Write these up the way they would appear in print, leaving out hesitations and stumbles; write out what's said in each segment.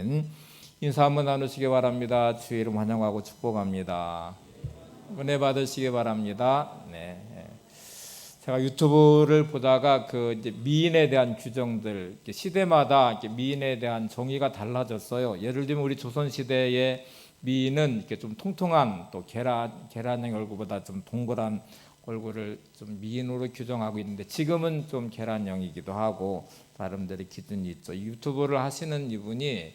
아멘. 인사 한번 나누시기 바랍니다. 주의 이름 환영하고 축복합니다. 은혜 받으시기 바랍니다. 네. 제가 유튜브를 보다가 이제 미인에 대한 규정들, 시대마다 미인에 대한 정의가 달라졌어요. 예를 들면 우리 조선 시대의 미인은 이렇게 좀 통통한 또 계란형 얼굴보다 좀 동그란 얼굴을 좀 미인으로 규정하고 있는데, 지금은 좀 계란형이기도 하고 나름대로 기준이 있죠. 유튜브를 하시는 이분이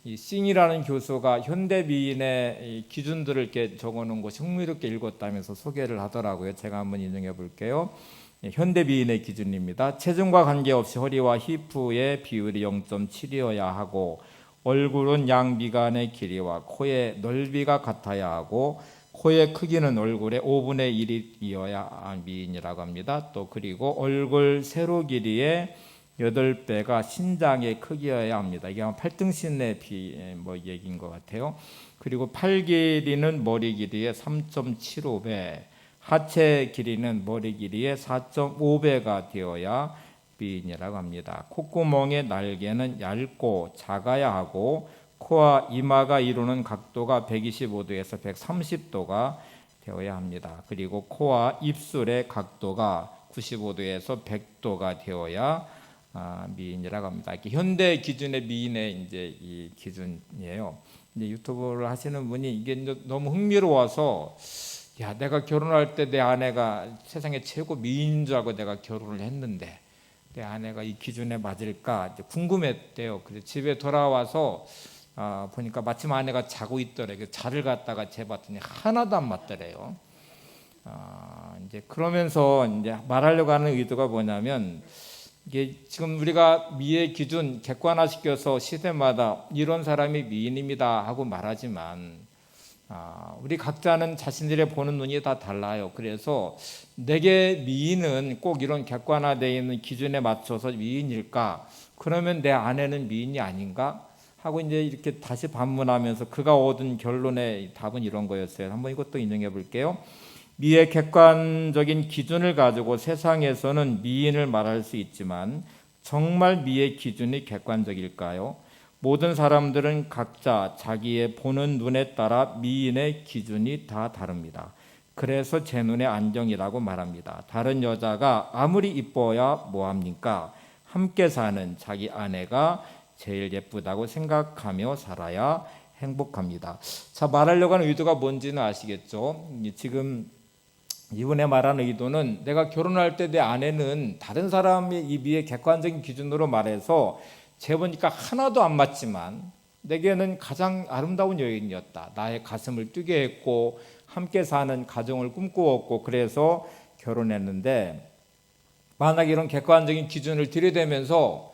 이 싱이라는 교수가 현대 미인의 이 기준들을 이렇게 적어놓은 것이 흥미롭게 읽었다면서 소개를 하더라고요. 제가 한번 인용해 볼게요. 현대 미인의 기준입니다. 체중과 관계없이 허리와 히프의 비율이 0.7이어야 하고, 얼굴은 양미간의 길이와 코의 넓이가 같아야 하고, 코의 크기는 얼굴의 5분의 1이어야 미인이라고 합니다. 또 그리고 얼굴 세로 길이의 8배가 신장의 크기여야 합니다. 이게 아마 팔등신의 얘기인 것 같아요. 그리고 팔 길이는 머리 길이의 3.75배, 하체 길이는 머리 길이의 4.5배가 되어야 미인이라고 합니다. 콧구멍의 날개는 얇고 작아야 하고, 코와 이마가 이루는 각도가 125도에서 130도가 되어야 합니다. 그리고 코와 입술의 각도가 95도에서 100도가 되어야 미인이라고 합니다. 이렇게 현대 기준의 미인의 이제 이 기준이에요. 이제 유튜브를 하시는 분이 이게 너무 흥미로워서, 야, 내가 결혼할 때 내 아내가 세상에 최고 미인인 줄 알고 내가 결혼을 했는데 내 아내가 이 기준에 맞을까 이제 궁금했대요. 그래서 집에 돌아와서 보니까 마침 아내가 자고 있더래. 자를 갖다가 재봤더니 하나도 안 맞더래요. 이제 그러면서 이제 말하려고 하는 의도가 뭐냐면, 이게 지금 우리가 미의 기준 객관화시켜서 시대마다 이런 사람이 미인입니다 하고 말하지만, 우리 각자는 자신들의 보는 눈이 다 달라요. 그래서 내게 미인은 꼭 이런 객관화되어 있는 기준에 맞춰서 미인일까? 그러면 내 아내는 미인이 아닌가? 하고 이제 이렇게 다시 반문하면서 그가 얻은 결론의 답은 이런 거였어요. 한번 이것도 인용해 볼게요. 미의 객관적인 기준을 가지고 세상에서는 미인을 말할 수 있지만, 정말 미의 기준이 객관적일까요? 모든 사람들은 각자 자기의 보는 눈에 따라 미인의 기준이 다 다릅니다. 그래서 제 눈에 안경이라고 말합니다. 다른 여자가 아무리 이뻐야 뭐합니까? 함께 사는 자기 아내가 제일 예쁘다고 생각하며 살아야 행복합니다. 자, 말하려고 하는 의도가 뭔지는 아시겠죠? 지금 이분의 말하는 의도는, 내가 결혼할 때 내 아내는 다른 사람의 이 미의 객관적인 기준으로 말해서 재보니까 하나도 안 맞지만 내게는 가장 아름다운 여인이었다. 나의 가슴을 뛰게 했고 함께 사는 가정을 꿈꾸었고 그래서 결혼했는데, 만약 이런 객관적인 기준을 들이대면서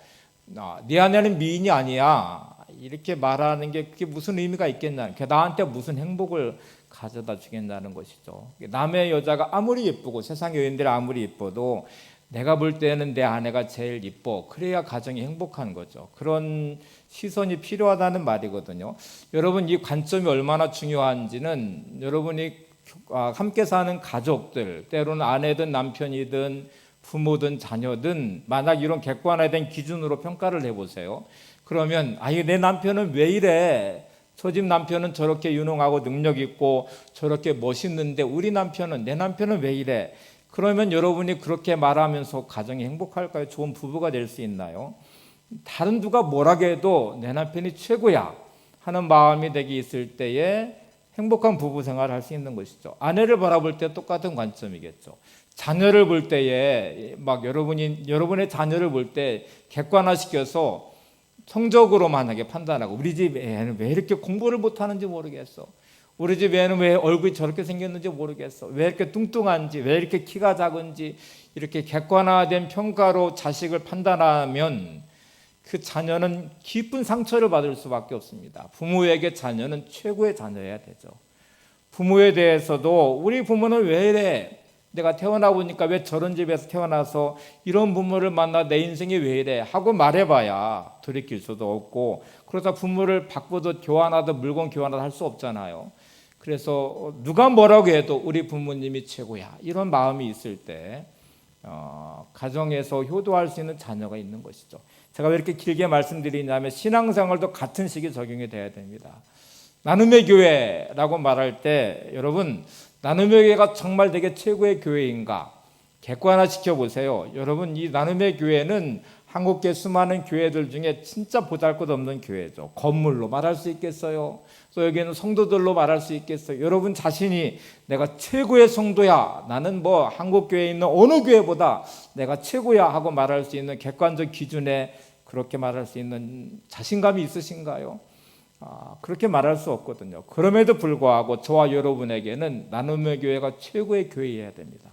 네 아내는 미인이 아니야 이렇게 말하는 게 그게 무슨 의미가 있겠냐, 나한테 무슨 행복을 가져다 주겠다는 것이죠. 남의 여자가 아무리 예쁘고 세상 여인들이 아무리 예뻐도 내가 볼 때는 내 아내가 제일 예뻐, 그래야 가정이 행복한 거죠. 그런 시선이 필요하다는 말이거든요. 여러분, 이 관점이 얼마나 중요한지는 여러분이 함께 사는 가족들, 때로는 아내든 남편이든 부모든 자녀든, 만약 이런 객관화된 기준으로 평가를 해보세요. 그러면 내 남편은 왜 이래? 저 집 남편은 저렇게 유능하고 능력 있고 저렇게 멋있는데 우리 남편은, 내 남편은 왜 이래? 그러면 여러분이 그렇게 말하면서 가정이 행복할까요? 좋은 부부가 될 수 있나요? 다른 누가 뭐라고 해도 내 남편이 최고야 하는 마음이 내게 있을 때에 행복한 부부 생활을 할 수 있는 것이죠. 아내를 바라볼 때 똑같은 관점이겠죠. 자녀를 볼 때에 여러분의 자녀를 볼 때 객관화시켜서 성적으로 만약에 판단하고, 우리 집 애는 왜 이렇게 공부를 못하는지 모르겠어, 우리 집 애는 왜 얼굴이 저렇게 생겼는지 모르겠어, 왜 이렇게 뚱뚱한지, 왜 이렇게 키가 작은지, 이렇게 객관화된 평가로 자식을 판단하면 그 자녀는 깊은 상처를 받을 수밖에 없습니다. 부모에게 자녀는 최고의 자녀여야 되죠. 부모에 대해서도 우리 부모는 왜 이래, 내가 태어나 보니까 왜 저런 집에서 태어나서 이런 부모를 만나 내 인생이 왜 이래 하고 말해봐야 돌이킬 수도 없고, 그러다 부모를 바꾸듯 교환하듯 물건 교환하듯 할 수 없잖아요. 그래서 누가 뭐라고 해도 우리 부모님이 최고야, 이런 마음이 있을 때 가정에서 효도할 수 있는 자녀가 있는 것이죠. 제가 왜 이렇게 길게 말씀드리냐면 신앙생활도 같은 식이 적용이 돼야 됩니다. 나눔의 교회라고 말할 때 여러분 나눔의 교회가 정말 되게 최고의 교회인가 객관화시켜 보세요. 여러분 이 나눔의 교회는 한국계 수많은 교회들 중에 진짜 보잘것없는 교회죠. 건물로 말할 수 있겠어요? 또 여기는 성도들로 말할 수 있겠어요? 여러분 자신이 내가 최고의 성도야, 나는 뭐 한국교회에 있는 어느 교회보다 내가 최고야 하고 말할 수 있는 객관적 기준에 그렇게 말할 수 있는 자신감이 있으신가요? 그렇게 말할 수 없거든요. 그럼에도 불구하고 저와 여러분에게는 나눔의 교회가 최고의 교회여야 됩니다.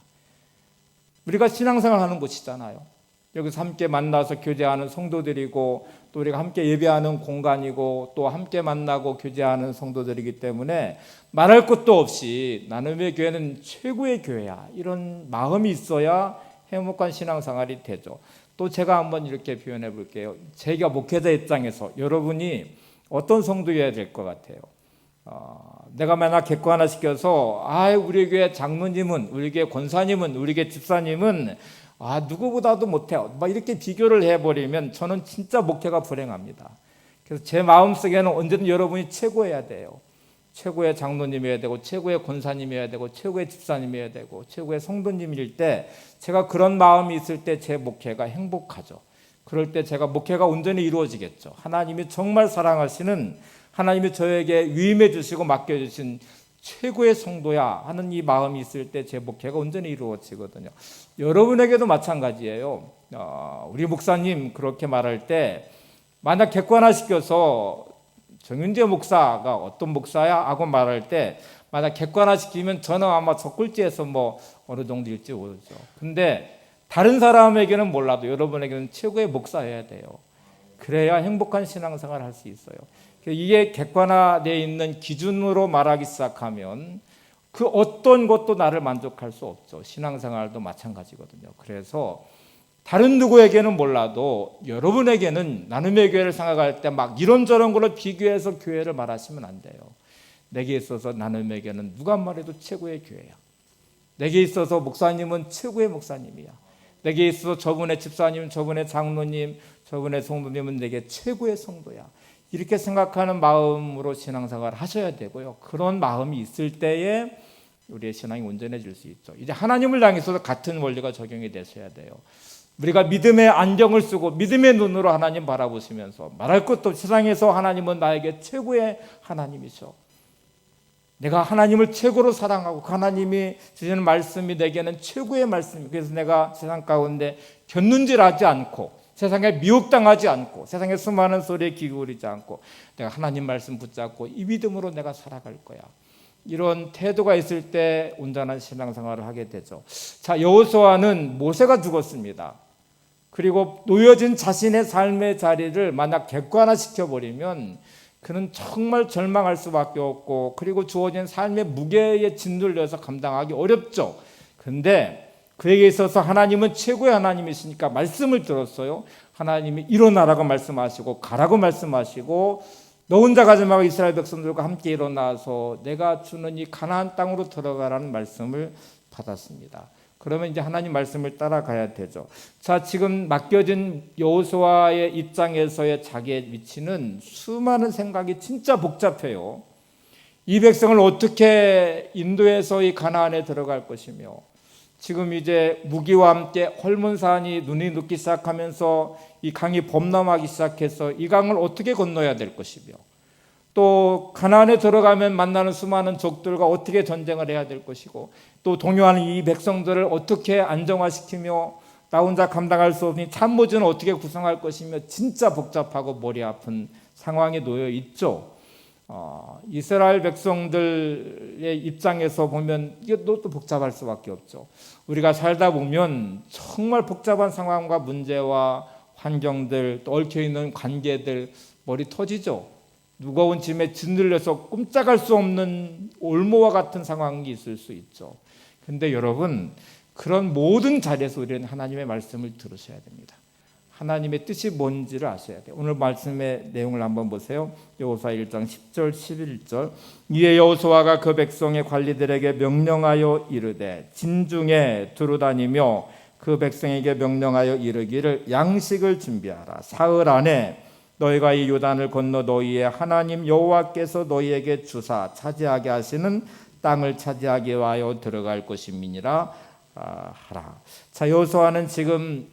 우리가 신앙생활 하는 곳이잖아요. 여기서 함께 만나서 교제하는 성도들이고 또 우리가 함께 예배하는 공간이고 또 함께 만나고 교제하는 성도들이기 때문에 말할 것도 없이 나눔의 교회는 최고의 교회야, 이런 마음이 있어야 행복한 신앙생활이 되죠. 또 제가 한번 이렇게 표현해 볼게요. 제가 목회자 입장에서 여러분이 어떤 성도여야 될 것 같아요? 내가 만약 객관화시켜서 우리 교회 장로님은, 우리 교회 권사님은, 우리 교회 집사님은 누구보다도 못해요, 막 이렇게 비교를 해버리면 저는 진짜 목회가 불행합니다. 그래서 제 마음속에는 언제든 여러분이 최고여야 돼요. 최고의 장로님이어야 되고 최고의 권사님이어야 되고 최고의 집사님이어야 되고 최고의 성도님일 때 제가 그런 마음이 있을 때 제 목회가 행복하죠. 그럴 때 제가 목회가 온전히 이루어지겠죠. 하나님이 정말 사랑하시는, 하나님이 저에게 위임해 주시고 맡겨주신 최고의 성도야 하는 이 마음이 있을 때 제 목회가 온전히 이루어지거든요. 여러분에게도 마찬가지예요. 우리 목사님 그렇게 말할 때 만약 객관화시켜서 정윤재 목사가 어떤 목사야 하고 말할 때 만약 객관화시키면 저는 아마 저 꼴찌에서 뭐 어느 정도일지 모르죠. 근데 다른 사람에게는 몰라도 여러분에게는 최고의 목사여야 돼요. 그래야 행복한 신앙생활을 할 수 있어요. 이게 객관화되어 있는 기준으로 말하기 시작하면 그 어떤 것도 나를 만족할 수 없죠. 신앙생활도 마찬가지거든요. 그래서 다른 누구에게는 몰라도 여러분에게는 나눔의 교회를 생각할 때 막 이런저런 걸로 비교해서 교회를 말하시면 안 돼요. 내게 있어서 나눔의 교회는 누가 말해도 최고의 교회야. 내게 있어서 목사님은 최고의 목사님이야. 내게 있어서 저분의 집사님, 저분의 장로님, 저분의 성도님은 내게 최고의 성도야. 이렇게 생각하는 마음으로 신앙생활을 하셔야 되고요. 그런 마음이 있을 때에 우리의 신앙이 온전해질 수 있죠. 이제 하나님을 향해서도 같은 원리가 적용이 되셔야 돼요. 우리가 믿음의 안경을 쓰고 믿음의 눈으로 하나님 바라보시면서 말할 것도 없이 세상에서 하나님은 나에게 최고의 하나님이셔. 내가 하나님을 최고로 사랑하고 하나님이 주시는 말씀이 내게는 최고의 말씀이고 그래서 내가 세상 가운데 견눈질하지 않고 세상에 미혹당하지 않고 세상의 수많은 소리에 귀 기울이지 않고 내가 하나님 말씀 붙잡고 이 믿음으로 내가 살아갈 거야. 이런 태도가 있을 때 온전한 신앙생활을 하게 되죠. 자, 여호수아는 모세가 죽었습니다. 그리고 놓여진 자신의 삶의 자리를 만약 객관화시켜버리면 그는 정말 절망할 수밖에 없고 그리고 주어진 삶의 무게에 짓눌려서 감당하기 어렵죠. 그런데 그에게 있어서 하나님은 최고의 하나님이시니까 말씀을 들었어요. 하나님이 일어나라고 말씀하시고 가라고 말씀하시고 너 혼자 가지 말고 이스라엘 백성들과 함께 일어나서 내가 주는 이 가나안 땅으로 들어가라는 말씀을 받았습니다. 그러면 이제 하나님 말씀을 따라가야 되죠. 자, 지금 맡겨진 여호수아의 입장에서의 자기의 위치는 수많은 생각이 진짜 복잡해요. 이 백성을 어떻게 인도해서 이 가나안에 들어갈 것이며 지금 이제 무기와 함께 헐몬산이 눈이 눕기 시작하면서 이 강이 범람하기 시작해서 이 강을 어떻게 건너야 될 것이며 또 가나안에 들어가면 만나는 수많은 적들과 어떻게 전쟁을 해야 될 것이고 또 동요하는 이 백성들을 어떻게 안정화시키며 나 혼자 감당할 수 없으니 참모진을 어떻게 구성할 것이며 진짜 복잡하고 머리 아픈 상황에 놓여 있죠. 이스라엘 백성들의 입장에서 보면 이게 또 복잡할 수밖에 없죠. 우리가 살다 보면 정말 복잡한 상황과 문제와 환경들 또 얽혀있는 관계들 머리 터지죠. 무거운 짐에 짓눌려서 꼼짝할 수 없는 올무와 같은 상황이 있을 수 있죠. 그런데 여러분 그런 모든 자리에서 우리는 하나님의 말씀을 들으셔야 됩니다. 하나님의 뜻이 뭔지를 아셔야 돼요. 오늘 말씀의 내용을 한번 보세요. 여호수아 1장 10절 11절 이에 여호수아가 그 백성의 관리들에게 명령하여 이르되 진중에 두루다니며 그 백성에게 명령하여 이르기를 양식을 준비하라. 사흘 안에 너희가 이 요단을 건너 너희의 하나님 여호와께서 너희에게 주사 차지하게 하시는 땅을 차지하게 하여 들어갈 것임이니라 하라. 자, 여호수아는 지금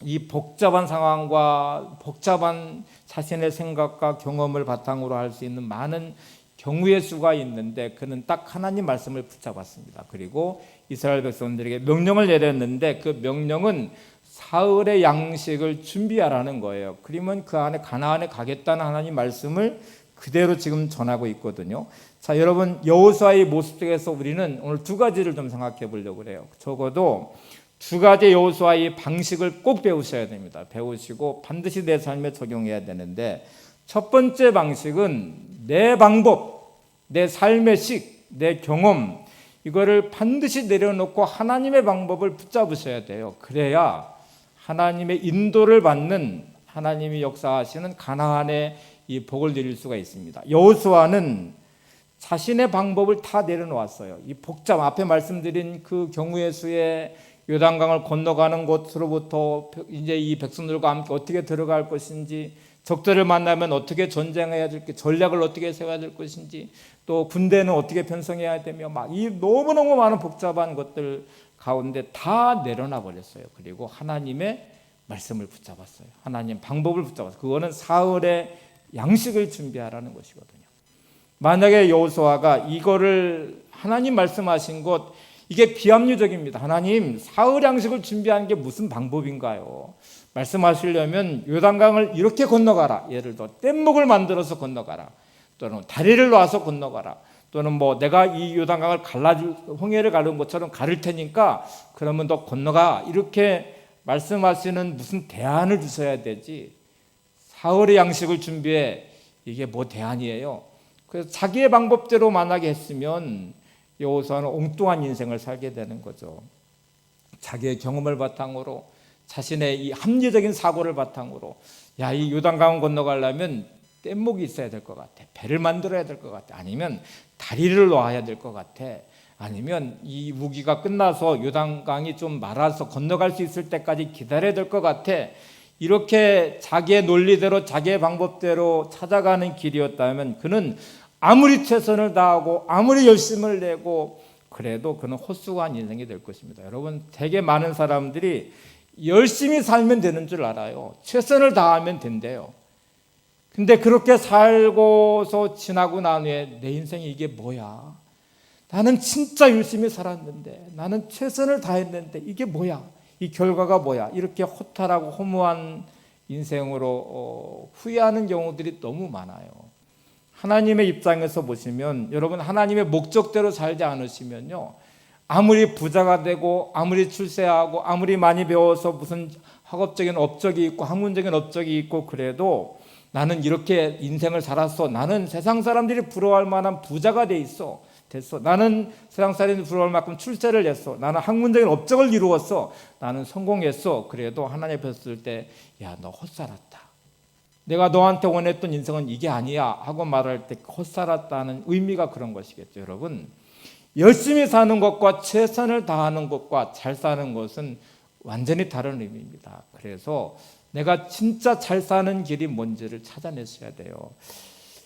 이 복잡한 상황과 복잡한 자신의 생각과 경험을 바탕으로 할 수 있는 많은 경우의 수가 있는데 그는 딱 하나님 말씀을 붙잡았습니다. 그리고 이스라엘 백성들에게 명령을 내렸는데 그 명령은 사흘의 양식을 준비하라는 거예요. 그러면 그 안에 가나안에 가겠다는 하나님 말씀을 그대로 지금 전하고 있거든요. 자, 여러분, 여호수아의 모습 속에서 우리는 오늘 두 가지를 좀 생각해 보려고 그래요. 적어도 두 가지 여호수아의 방식을 꼭 배우셔야 됩니다. 배우시고 반드시 내 삶에 적용해야 되는데, 첫 번째 방식은 내 방법, 내 삶의 식, 내 경험, 이거를 반드시 내려놓고 하나님의 방법을 붙잡으셔야 돼요. 그래야 하나님의 인도를 받는, 하나님이 역사하시는 가나안의 이 복을 누릴 수가 있습니다. 여호수아는 자신의 방법을 다 내려놓았어요. 이 복잡, 앞에 말씀드린 그 경우의 수의 요단강을 건너가는 곳으로부터 이제 이 백성들과 함께 어떻게 들어갈 것인지, 적들을 만나면 어떻게 전쟁해야 될지, 전략을 어떻게 세워야 될 것인지, 또 군대는 어떻게 편성해야 되며, 막 이 너무너무 많은 복잡한 것들 가운데 다 내려놔 버렸어요. 그리고 하나님의 말씀을 붙잡았어요. 하나님 방법을 붙잡았어요. 그거는 사흘의 양식을 준비하라는 것이거든요. 만약에 여호수아가 이거를 하나님 말씀하신 것, 이게 비합리적입니다. 하나님, 사흘 양식을 준비하는 게 무슨 방법인가요? 말씀하시려면 요단강을 이렇게 건너가라. 예를 들어 뗏목을 만들어서 건너가라. 또는 다리를 놔서 건너가라. 또는 뭐 내가 이 요단강을 갈라줄, 홍해를 가른 것처럼 가를 테니까 그러면 너 건너가. 이렇게 말씀하시는 무슨 대안을 주셔야 되지. 사흘의 양식을 준비해. 이게 뭐 대안이에요? 그래서 자기의 방법대로 만약에 했으면 여호수아는 엉뚱한 인생을 살게 되는 거죠. 자기의 경험을 바탕으로, 자신의 이 합리적인 사고를 바탕으로, 야, 이 요단강 건너가려면 뗏목이 있어야 될 것 같아. 배를 만들어야 될 것 같아. 아니면 다리를 놓아야 될 것 같아. 아니면 이 우기가 끝나서 요단강이 좀 말아서 건너갈 수 있을 때까지 기다려야 될 것 같아. 이렇게 자기의 논리대로, 자기의 방법대로 찾아가는 길이었다면 그는 아무리 최선을 다하고 아무리 열심을 내고 그래도 그는 헛수고한 인생이 될 것입니다. 여러분, 되게 많은 사람들이 열심히 살면 되는 줄 알아요. 최선을 다하면 된대요. 근데 그렇게 살고서 지나고 난 후에 내 인생이 이게 뭐야? 나는 진짜 열심히 살았는데, 나는 최선을 다했는데 이게 뭐야? 이 결과가 뭐야? 이렇게 허탈하고 허무한 인생으로 후회하는 경우들이 너무 많아요. 하나님의 입장에서 보시면, 여러분, 하나님의 목적대로 살지 않으시면요, 아무리 부자가 되고 아무리 출세하고 아무리 많이 배워서 무슨 학업적인 업적이 있고 학문적인 업적이 있고 그래도 나는 이렇게 인생을 살았어, 나는 세상 사람들이 부러워할 만한 부자가 됐어, 나는 세상 사람들이 부러워할 만큼 출세를 했어, 나는 학문적인 업적을 이루었어, 나는 성공했어. 그래도 하나님 뵀을 때, 야, 너 헛살았다, 내가 너한테 원했던 인생은 이게 아니야 하고 말할 때 헛살았다는 의미가 그런 것이겠죠. 여러분, 열심히 사는 것과 최선을 다하는 것과 잘 사는 것은 완전히 다른 의미입니다. 그래서 내가 진짜 잘 사는 길이 뭔지를 찾아내셔야 돼요.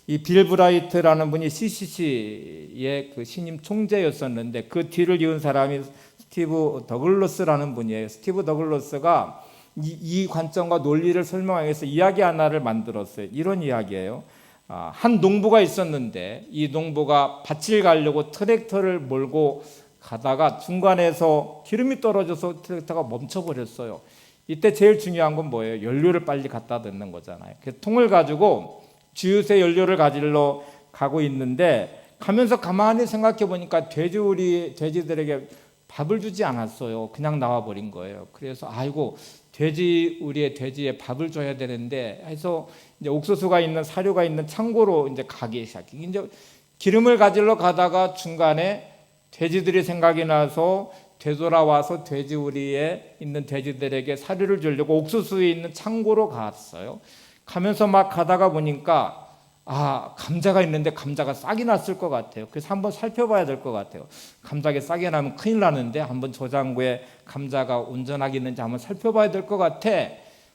이 빌 브라이트라는 분이 CCC의 그 신임 총재였었는데 그 뒤를 이은 사람이 스티브 더글러스라는 분이에요. 스티브 더글러스가 이 관점과 논리를 설명하기 위해서 이야기 하나를 만들었어요. 이런 이야기예요. 한 농부가 있었는데 이 농부가 밭을 가려고 트랙터를 몰고 가다가 중간에서 기름이 떨어져서 트랙터가 멈춰버렸어요. 이때 제일 중요한 건 뭐예요? 연료를 빨리 갖다 넣는 거잖아요. 그 통을 가지고 지읒에 연료를 가지러 가고 있는데 가면서 가만히 생각해 보니까 돼지들에게 밥을 주지 않았어요. 그냥 나와버린 거예요. 그래서 아이고, 우리의 돼지에 밥을 줘야 되는데 해서 이제 옥수수가 있는, 사료가 있는 창고로 이제 가기 시작해. 이제 기름을 가지러 가다가 중간에 돼지들이 생각이 나서 되돌아와서 돼지우리에 있는 돼지들에게 사료를 주려고 옥수수에 있는 창고로 갔어요. 가면서 막 가다가 보니까 감자가 있는데 감자가 싹이 났을 것 같아요. 그래서 한번 살펴봐야 될 것 같아요. 감자가 싹이 나면 큰일 나는데 한번 저장고에 감자가 온전하게 있는지 한번 살펴봐야 될 것 같아.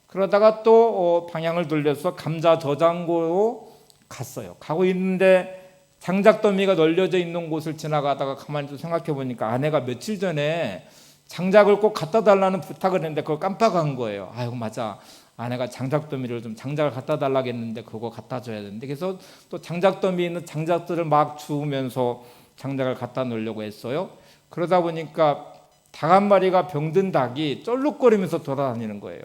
그러다가 또 방향을 돌려서 감자 저장고로 갔어요. 가고 있는데 장작더미가 널려져 있는 곳을 지나가다가 가만히 좀 생각해 보니까 아내가 며칠 전에 장작을 꼭 갖다 달라는 부탁을 했는데 그걸 깜빡한 거예요. 아이고 맞아. 아내가 장작더미를 좀 장작을 갖다 달라고 했는데 그거 갖다 줘야 되는데 그래서 또 장작더미에 있는 장작들을 막 주우면서 장작을 갖다 놓으려고 했어요. 그러다 보니까 닭 한 마리가 병든 닭이 쩔룩거리면서 돌아다니는 거예요.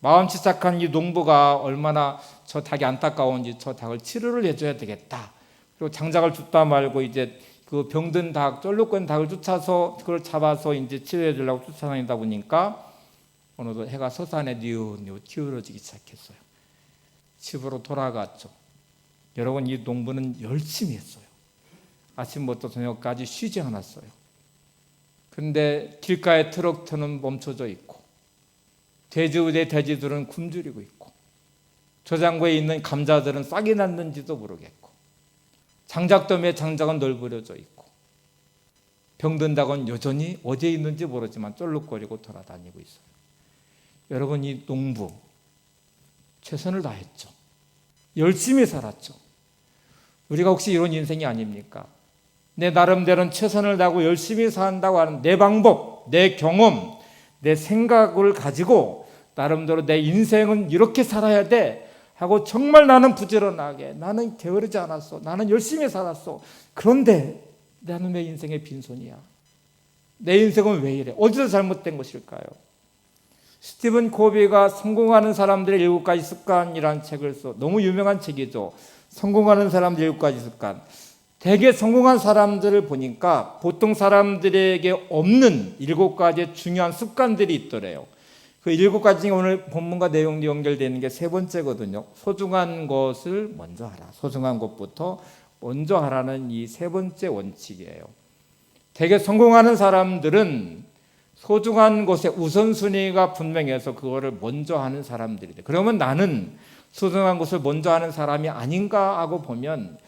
마음씨 착한 이 농부가 얼마나 저 닭이 안타까운지 저 닭을 치료를 해줘야 되겠다. 그리고 장작을 줍다 말고 이제 그 병든 닭, 쩔룩거리는 닭을 쫓아서 그걸 잡아서 이제 치료해 주려고 쫓아다니다 보니까 어느덧 해가 서산에 뉘우뉘우 기울어지기 시작했어요. 집으로 돌아갔죠. 여러분 이 농부는 열심히 했어요. 아침부터 저녁까지 쉬지 않았어요. 그런데 길가에 트럭터는 멈춰져 있고 돼지우대 돼지들은 굶주리고 있고 저장고에 있는 감자들은 싹이 났는지도 모르겠고 장작더미에 장작은 널브러져 있고 병든 닭은 여전히 어디에 있는지 모르지만 쫄룩거리고 돌아다니고 있어요. 여러분 이 농부 최선을 다했죠. 열심히 살았죠. 우리가 혹시 이런 인생이 아닙니까? 내 나름대로는 최선을 다하고 열심히 산다고 하는 내 방법, 내 경험, 내 생각을 가지고 나름대로 내 인생은 이렇게 살아야 돼 하고 정말 나는 부지런하게 나는 게으르지 않았어. 나는 열심히 살았어. 그런데 나는 내 인생의 빈손이야. 내 인생은 왜 이래? 어디서 잘못된 것일까요? 스티븐 코비가 성공하는 사람들의 7가지 습관이라는 책을 써. 너무 유명한 책이죠. 성공하는 사람들의 7가지 습관. 대개 성공한 사람들을 보니까 보통 사람들에게 없는 7가지의 중요한 습관들이 있더래요. 그 7가지 중에 오늘 본문과 내용이 연결되는 게 3번째거든요. 소중한 것을 먼저 하라. 소중한 것부터 먼저 하라는 이 3번째 원칙이에요. 대개 성공하는 사람들은 소중한 것의 우선순위가 분명해서 그거를 먼저 하는 사람들이래. 그러면 나는 소중한 것을 먼저 하는 사람이 아닌가 하고 보면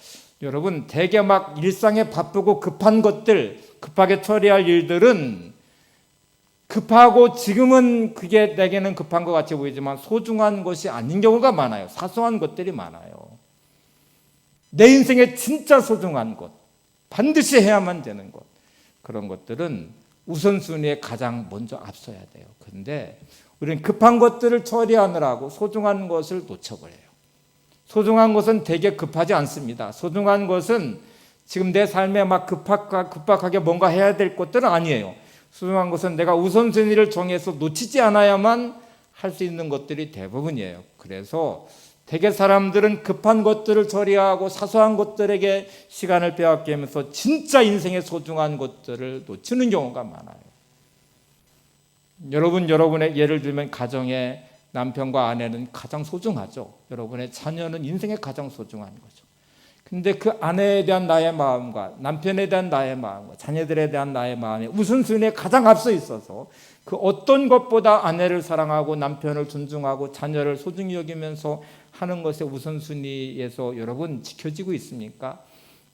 여러분 대개 막 일상에 바쁘고 급한 것들, 급하게 처리할 일들은 급하고 지금은 그게 내게는 급한 것 같이 보이지만 소중한 것이 아닌 경우가 많아요. 사소한 것들이 많아요. 내 인생에 진짜 소중한 것, 반드시 해야만 되는 것, 그런 것들은 우선순위에 가장 먼저 앞서야 돼요. 그런데 우리는 급한 것들을 처리하느라고 소중한 것을 놓쳐버려요. 소중한 것은 되게 급하지 않습니다. 소중한 것은 지금 내 삶에 막 급박하게 뭔가 해야 될 것들은 아니에요. 소중한 것은 내가 우선순위를 정해서 놓치지 않아야만 할 수 있는 것들이 대부분이에요. 그래서 대개 사람들은 급한 것들을 처리하고 사소한 것들에게 시간을 빼앗기면서 진짜 인생의 소중한 것들을 놓치는 경우가 많아요. 여러분의 예를 들면 가정에 남편과 아내는 가장 소중하죠. 여러분의 자녀는 인생의 가장 소중한 거죠. 근데 그 아내에 대한 나의 마음과 남편에 대한 나의 마음과 자녀들에 대한 나의 마음이 우선순위에 가장 앞서 있어서 그 어떤 것보다 아내를 사랑하고 남편을 존중하고 자녀를 소중히 여기면서 하는 것의 우선순위에서 여러분 지켜지고 있습니까?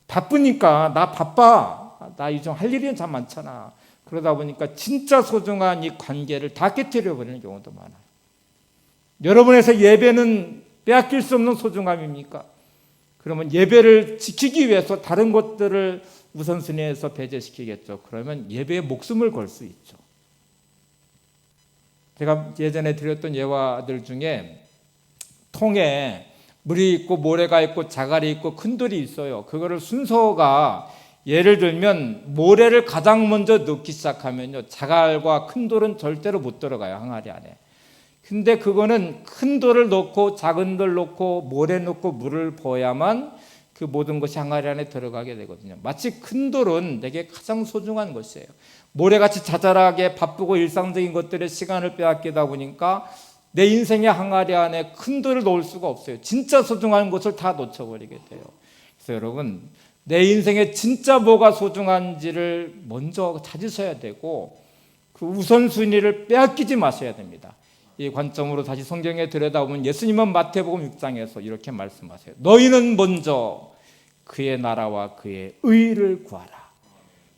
바쁘니까 나 바빠. 나 요즘 할 일이 참 많잖아. 그러다 보니까 진짜 소중한 이 관계를 다 깨트려 버리는 경우도 많아요. 여러분에서 예배는 빼앗길 수 없는 소중함입니까? 그러면 예배를 지키기 위해서 다른 것들을 우선순위에서 배제시키겠죠. 그러면 예배에 목숨을 걸 수 있죠. 제가 예전에 드렸던 예화들 중에 통에 물이 있고 모래가 있고 자갈이 있고 큰 돌이 있어요. 그거를 순서가 예를 들면 모래를 가장 먼저 넣기 시작하면요, 자갈과 큰 돌은 절대로 못 들어가요, 항아리 안에. 근데 그거는 큰 돌을 넣고 작은 돌 넣고 모래 넣고 물을 부어야만 그 모든 것이 항아리 안에 들어가게 되거든요. 마치 큰 돌은 내게 가장 소중한 것이에요. 모래같이 자잘하게 바쁘고 일상적인 것들에 시간을 빼앗기다 보니까 내 인생의 항아리 안에 큰 돌을 넣을 수가 없어요. 진짜 소중한 것을 다 놓쳐버리게 돼요. 그래서 여러분, 내 인생에 진짜 뭐가 소중한지를 먼저 찾으셔야 되고 그 우선순위를 빼앗기지 마셔야 됩니다. 이 관점으로 다시 성경에 들여다보면 예수님은 마태복음 6장에서 이렇게 말씀하세요. 너희는 먼저 그의 나라와 그의 의를 구하라.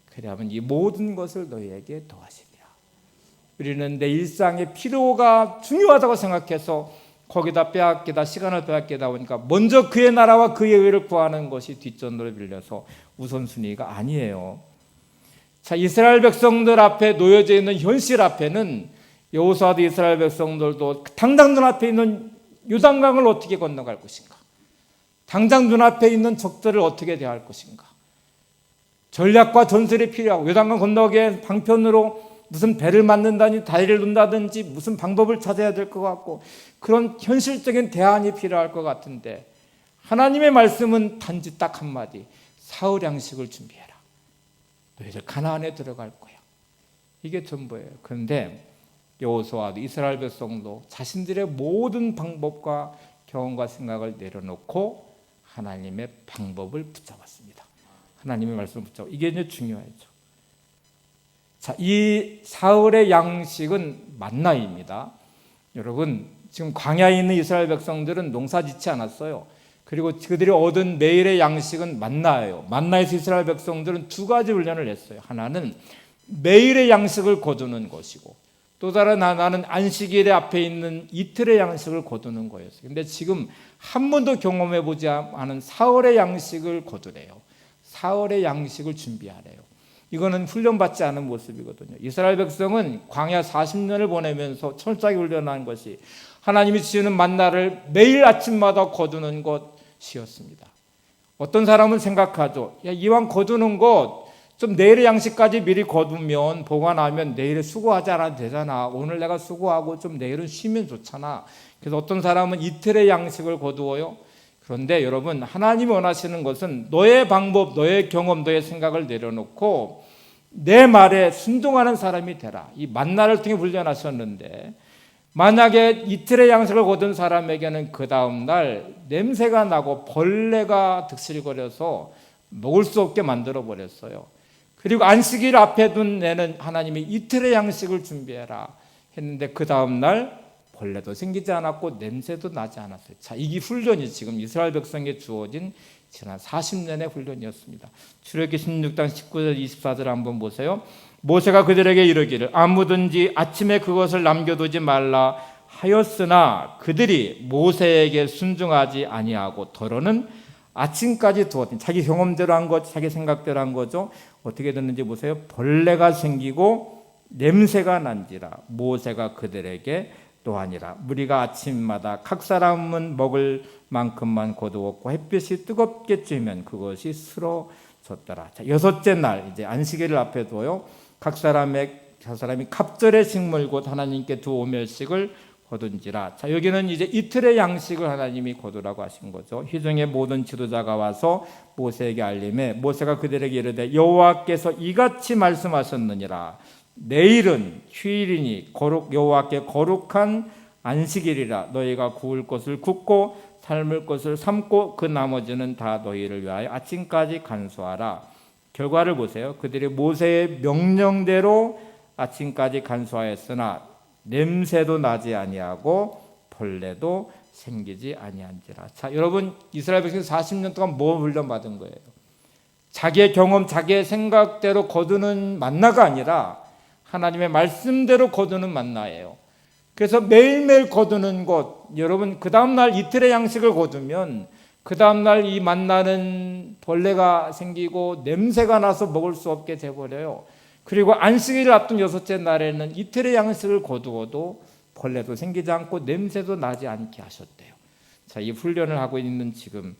그리하면 이 모든 것을 너희에게 더하시리라. 우리는 내 일상의 필요가 중요하다고 생각해서 거기다 빼앗기다 시간을 빼앗기다 보니까 먼저 그의 나라와 그의 의를 구하는 것이 뒷전으로 밀려서 우선순위가 아니에요. 자, 이스라엘 백성들 앞에 놓여져 있는 현실 앞에는 여호수아도 이스라엘 백성들도 당장 눈앞에 있는 요단강을 어떻게 건너갈 것인가, 당장 눈앞에 있는 적들을 어떻게 대할 것인가, 전략과 전술이 필요하고 요단강 건너기에 방편으로 무슨 배를 만든다든지 다리를 놓는다든지 무슨 방법을 찾아야 될 것 같고 그런 현실적인 대안이 필요할 것 같은데 하나님의 말씀은 단지 딱 한마디, 사흘 양식을 준비해라. 너희들 가나안에 들어갈 거야. 이게 전부예요. 그런데 여호수아도 이스라엘 백성도 자신들의 모든 방법과 경험과 생각을 내려놓고 하나님의 방법을 붙잡았습니다. 하나님의 말씀을 붙잡고 이게 이제 중요하죠. 자, 이 사흘의 양식은 만나입니다. 여러분, 지금 광야에 있는 이스라엘 백성들은 농사 짓지 않았어요. 그리고 그들이 얻은 매일의 양식은 만나예요. 만나에서 이스라엘 백성들은 두 가지 훈련을 했어요. 하나는 매일의 양식을 거두는 것이고 또 다른 하나는 안식일에 앞에 있는 이틀의 양식을 거두는 거였어요. 그런데 지금 한 번도 경험해 보지 않은 사흘의 양식을 거두래요. 사흘의 양식을 준비하래요. 이거는 훈련받지 않은 모습이거든요. 이스라엘 백성은 광야 40년을 보내면서 철저하게 훈련한 것이 하나님이 주시는 만나를 매일 아침마다 거두는 것이었습니다. 어떤 사람은 생각하죠. 야, 이왕 거두는 것 좀 내일의 양식까지 미리 거두면 보관하면 내일에 수고하지 않아도 되잖아. 오늘 내가 수고하고 좀 내일은 쉬면 좋잖아. 그래서 어떤 사람은 이틀의 양식을 거두어요. 그런데 여러분, 하나님이 원하시는 것은 너의 방법, 너의 경험, 너의 생각을 내려놓고 내 말에 순종하는 사람이 되라. 이 만나를 통해 훈련하셨는데 만약에 이틀의 양식을 거둔 사람에게는 그 다음 날 냄새가 나고 벌레가 득실거려서 먹을 수 없게 만들어 버렸어요. 그리고 안식일 앞에 둔 내는 하나님이 이틀의 양식을 준비해라 했는데 그 다음 날 벌레도 생기지 않았고 냄새도 나지 않았어요. 자, 이게 훈련이 지금 이스라엘 백성에 주어진 지난 40년의 훈련이었습니다. 출애굽기 16장 19절 24절 한번 보세요. 모세가 그들에게 이르기를 아무든지 아침에 그것을 남겨두지 말라 하였으나 그들이 모세에게 순종하지 아니하고 더러는 아침까지 두었더니 자기 경험대로 한 것, 자기 생각대로 한 거죠. 어떻게 됐는지 보세요. 벌레가 생기고 냄새가 난지라 모세가 그들에게 또하니라 무리가 아침마다 각 사람은 먹을 만큼만 거두었고 햇빛이 뜨겁게 쬐면 그것이 쓰러졌더라. 자, 여섯째 날 이제 안식일을 앞에 둬요. 각 사람이 갑절의 식물 곧 하나님께 두 오멜씩을 거둔지라. 자, 여기는 이제 이틀의 양식을 하나님이 거두라고 하신 거죠. 회중의 모든 지도자가 와서 모세에게 알림해 모세가 그들에게 이르되 여호와께서 이같이 말씀하셨느니라. 내일은 휴일이니 여호와께 거룩한 안식일이라. 너희가 구울 것을 굽고 삶을 것을 삶고 그 나머지는 다 너희를 위하여 아침까지 간수하라. 결과를 보세요. 그들이 모세의 명령대로 아침까지 간수하였으나 냄새도 나지 아니하고 벌레도 생기지 아니한지라. 자, 여러분, 이스라엘 백성 40년 동안 뭐 훈련받은 거예요? 자기의 경험, 자기의 생각대로 거두는 만나가 아니라 하나님의 말씀대로 거두는 만나예요. 그래서 매일매일 거두는 것, 여러분 그 다음날 이틀의 양식을 거두면 그 다음날 이 만나는 벌레가 생기고 냄새가 나서 먹을 수 없게 돼버려요. 그리고 안식일을 앞둔 여섯째 날에는 이틀의 양식을 거두어도 벌레도 생기지 않고 냄새도 나지 않게 하셨대요. 자, 이 훈련을 하고 있는 지금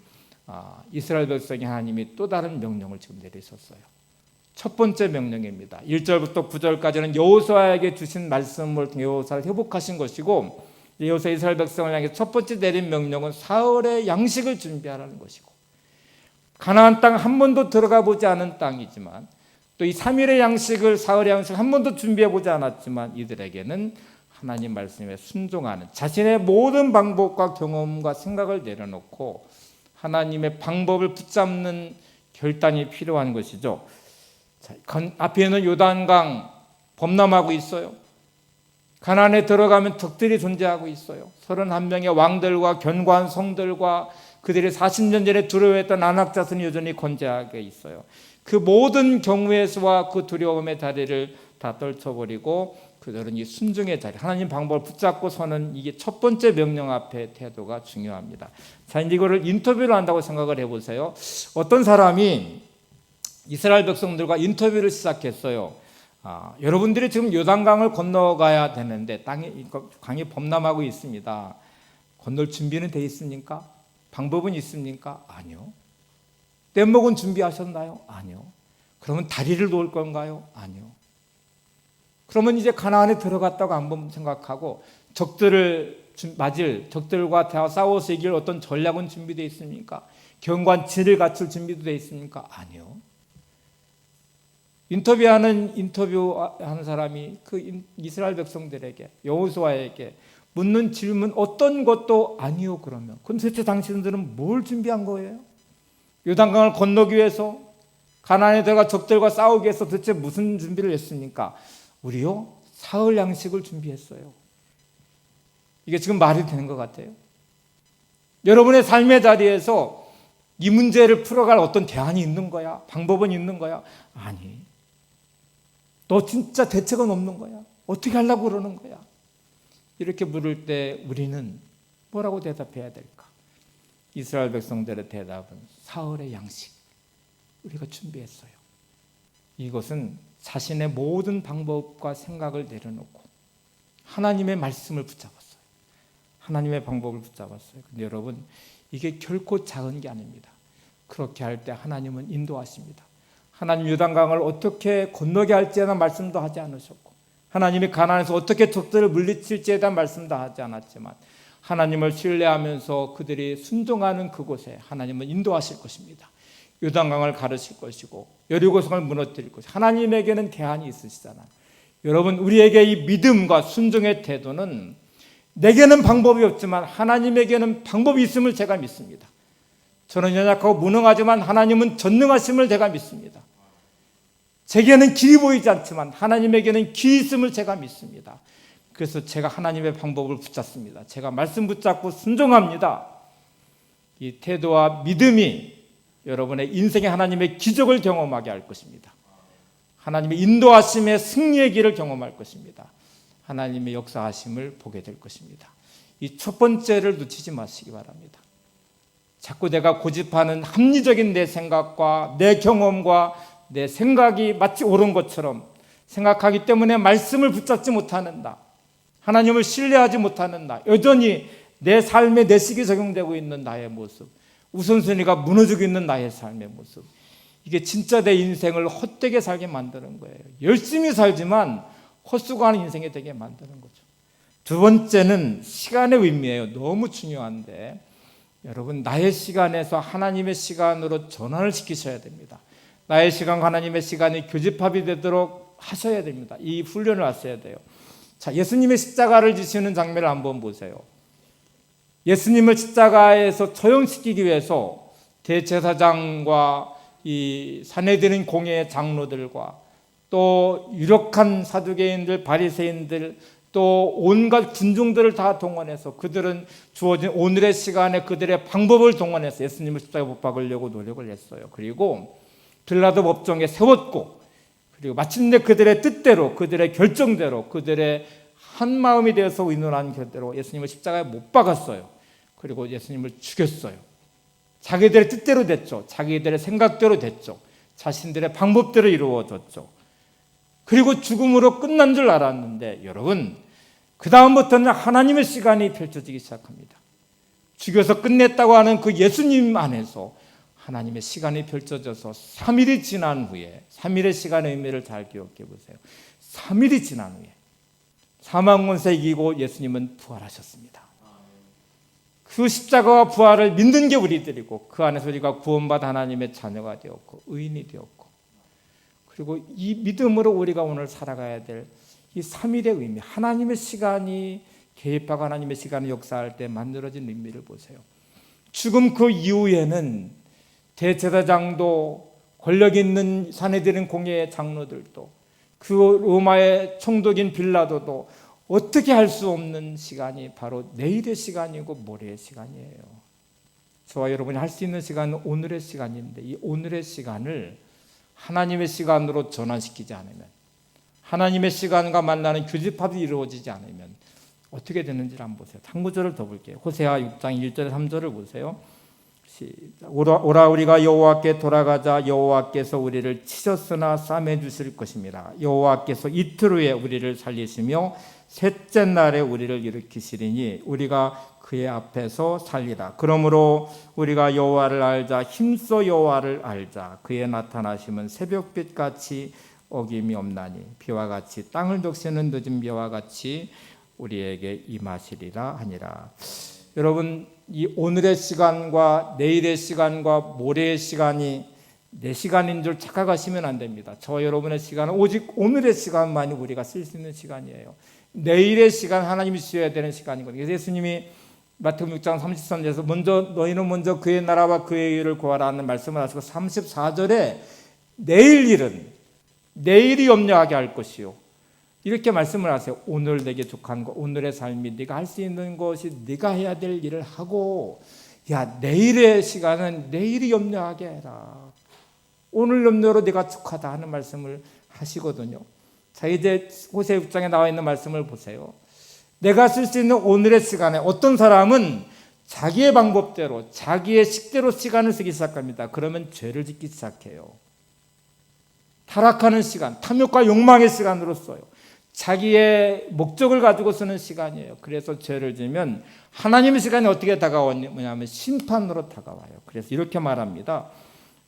이스라엘 백성이 하나님이 또 다른 명령을 지금 내리셨어요. 첫 번째 명령입니다. 1절부터 9절까지는 여호수아에게 주신 말씀을 통해 여호수아를 회복하신 것이고 여호수아 이스라엘 백성을 향해 첫 번째 내린 명령은 사흘의 양식을 준비하라는 것이고 가나안 땅 한 번도 들어가 보지 않은 땅이지만 또 이 3일의 양식을 사흘의 양식을 한 번도 준비해 보지 않았지만 이들에게는 하나님 말씀에 순종하는 자신의 모든 방법과 경험과 생각을 내려놓고 하나님의 방법을 붙잡는 결단이 필요한 것이죠. 자, 앞에는 요단강 범람하고 있어요. 가나안에 들어가면 적들이 존재하고 있어요. 31명의 왕들과 견고한 성들과 그들이 40년 전에 두려워했던 안악자손이 여전히 건재하게 있어요. 그 모든 경우의 수와 그 두려움의 자리를 다 떨쳐버리고 그들은 이 순종의 자리, 하나님 방법을 붙잡고 서는 이게 첫 번째 명령 앞에 태도가 중요합니다. 자, 이거를 인터뷰를 한다고 생각을 해보세요. 어떤 사람이 이스라엘 백성들과 인터뷰를 시작했어요. 여러분들이 지금 요단강을 건너가야 되는데 강이 범람하고 있습니다. 건널 준비는 돼 있습니까? 방법은 있습니까? 아니요. 뗏목은 준비하셨나요? 아니요. 그러면 다리를 놓을 건가요? 아니요. 그러면 이제 가나안에 들어갔다고 한번 생각하고 적들을 맞을, 적들과 싸워서 이길 어떤 전략은 준비되어 있습니까? 견고한 지를 갖출 준비도 되어 있습니까? 아니요. 인터뷰하는 사람이 그 이스라엘 백성들에게, 여호수아에게 묻는 질문 어떤 것도 아니요. 그러면 그럼 도대체 당신들은 뭘 준비한 거예요? 요단강을 건너기 위해서, 가나안에 들어가 적들과 싸우기 위해서 도대체 무슨 준비를 했습니까? 우리요, 사흘 양식을 준비했어요. 이게 지금 말이 되는 것 같아요? 여러분의 삶의 자리에서 이 문제를 풀어갈 어떤 대안이 있는 거야? 방법은 있는 거야? 아니. 너 진짜 대책은 없는 거야? 어떻게 하려고 그러는 거야? 이렇게 물을 때 우리는 뭐라고 대답해야 될까? 이스라엘 백성들의 대답은 사흘의 양식 우리가 준비했어요. 이것은 자신의 모든 방법과 생각을 내려놓고 하나님의 말씀을 붙잡았어요. 하나님의 방법을 붙잡았어요. 근데 여러분, 이게 결코 작은 게 아닙니다. 그렇게 할 때 하나님은 인도하십니다. 하나님 요단강을 어떻게 건너게 할지에 대한 말씀도 하지 않으셨고, 하나님이 가나안에서 어떻게 적들을 물리칠지에 대한 말씀도 하지 않았지만, 하나님을 신뢰하면서 그들이 순종하는 그곳에 하나님은 인도하실 것입니다. 요단강을 가르칠 것이고 여리고성을 무너뜨릴 것이고, 하나님에게는 대안이 있으시잖아요. 여러분, 우리에게 이 믿음과 순종의 태도는 내게는 방법이 없지만 하나님에게는 방법이 있음을 제가 믿습니다. 저는 연약하고 무능하지만 하나님은 전능하심을 제가 믿습니다. 제게는 길이 보이지 않지만 하나님에게는 길이 있음을 제가 믿습니다. 그래서 제가 하나님의 방법을 붙잡습니다. 제가 말씀 붙잡고 순종합니다. 이 태도와 믿음이 여러분의 인생에 하나님의 기적을 경험하게 할 것입니다. 하나님의 인도하심의 승리의 길을 경험할 것입니다. 하나님의 역사하심을 보게 될 것입니다. 이 첫 번째를 놓치지 마시기 바랍니다. 자꾸 내가 고집하는 합리적인 내 생각과 내 경험과 내 생각이 마치 옳은 것처럼 생각하기 때문에 말씀을 붙잡지 못하는 나, 하나님을 신뢰하지 못하는 나, 여전히 내 삶에 내식이 적용되고 있는 나의 모습, 우선순위가 무너지고 있는 나의 삶의 모습, 이게 진짜 내 인생을 헛되게 살게 만드는 거예요. 열심히 살지만 헛수고하는 인생이 되게 만드는 거죠. 두 번째는 시간의 의미예요. 너무 중요한데, 여러분, 나의 시간에서 하나님의 시간으로 전환을 시키셔야 됩니다. 나의 시간과 하나님의 시간이 교집합이 되도록 하셔야 됩니다. 이 훈련을 하셔야 돼요. 자, 예수님의 십자가를 지시는 장면을 한번 보세요. 예수님을 십자가에서 처형시키기 위해서 대제사장과 이 산헤드린 공회의 장로들과 또 유력한 사두개인들, 바리새인들, 또 온갖 군중들을 다 동원해서 그들은 주어진 오늘의 시간에 그들의 방법을 동원해서 예수님을 십자가에 못 박으려고 노력을 했어요. 그리고 빌라도 법정에 세웠고, 그리고 마침내 그들의 뜻대로, 그들의 결정대로, 그들의 한 마음이 되어서 의논한 결대로 예수님을 십자가에 못 박았어요. 그리고 예수님을 죽였어요. 자기들의 뜻대로 됐죠. 자기들의 생각대로 됐죠. 자신들의 방법대로 이루어졌죠. 그리고 죽음으로 끝난 줄 알았는데, 여러분, 그 다음부터는 하나님의 시간이 펼쳐지기 시작합니다. 죽여서 끝냈다고 하는 그 예수님 안에서 하나님의 시간이 펼쳐져서 3일이 지난 후에, 3일의 시간의 의미를 잘 기억해 보세요. 3일이 지난 후에 사망 권세 이기고 예수님은 부활하셨습니다. 그 십자가와 부활을 믿는 게 우리들이고, 그 안에서 우리가 구원받아 하나님의 자녀가 되었고 의인이 되었고, 그리고 이 믿음으로 우리가 오늘 살아가야 될 이 3일의 의미, 하나님의 시간이 개입하고 하나님의 시간이 역사할 때 만들어진 의미를 보세요. 죽음 그 이후에는 대제사장도, 권력 있는 산헤드린 공회의 장로들도, 그 로마의 총독인 빌라도도, 어떻게 할 수 없는 시간이 바로 내일의 시간이고 모레의 시간이에요. 저와 여러분이 할 수 있는 시간은 오늘의 시간인데 이 오늘의 시간을 하나님의 시간으로 전환시키지 않으면, 하나님의 시간과 만나는 교집합이 이루어지지 않으면 어떻게 되는지를 한번 보세요. 한 구절을 더 볼게요. 호세아 6장 1절 3절을 보세요. 오라 우리가 여호와께 돌아가자. 여호와께서 우리를 치셨으나 싸매 주실 것입니다. 여호와께서 이틀 후에 우리를 살리시며 셋째 날에 우리를 일으키시리니 우리가 그의 앞에서 살리라. 그러므로 우리가 여호와를 알자. 힘써 여호와를 알자. 그의 나타나심은 새벽빛같이 어김이 없나니 비와 같이 땅을 적시는 늦은 비와 같이 우리에게 임하시리라 하니라. 여러분, 이 오늘의 시간과 내일의 시간과 모레의 시간이 내 시간인 줄 착각하시면 안 됩니다. 저와 여러분의 시간은 오직 오늘의 시간만이 우리가 쓸 수 있는 시간이에요. 내일의 시간 하나님이 주셔야 되는 시간이거든요. 그래서 예수님이 마태복음 6장 33절에서 너희는 먼저 그의 나라와 그의 의를 구하라 하는 말씀을 하시고 34절에 내일 일은 내일이 염려하게 할 것이요, 이렇게 말씀을 하세요. 오늘 내게 족한 것, 오늘의 삶이 네가 할 수 있는 것이 네가 해야 될 일을 하고, 야 내일의 시간은 내일이 염려하게 해라. 오늘 염려로 네가 족하다 하는 말씀을 하시거든요. 자, 이제 호세 6장에 나와 있는 말씀을 보세요. 내가 쓸 수 있는 오늘의 시간에 어떤 사람은 자기의 방법대로 자기의 식대로 시간을 쓰기 시작합니다. 그러면 죄를 짓기 시작해요. 타락하는 시간, 탐욕과 욕망의 시간으로 써요. 자기의 목적을 가지고 쓰는 시간이에요. 그래서 죄를 지면 하나님의 시간이 어떻게 다가오냐면 심판으로 다가와요. 그래서 이렇게 말합니다.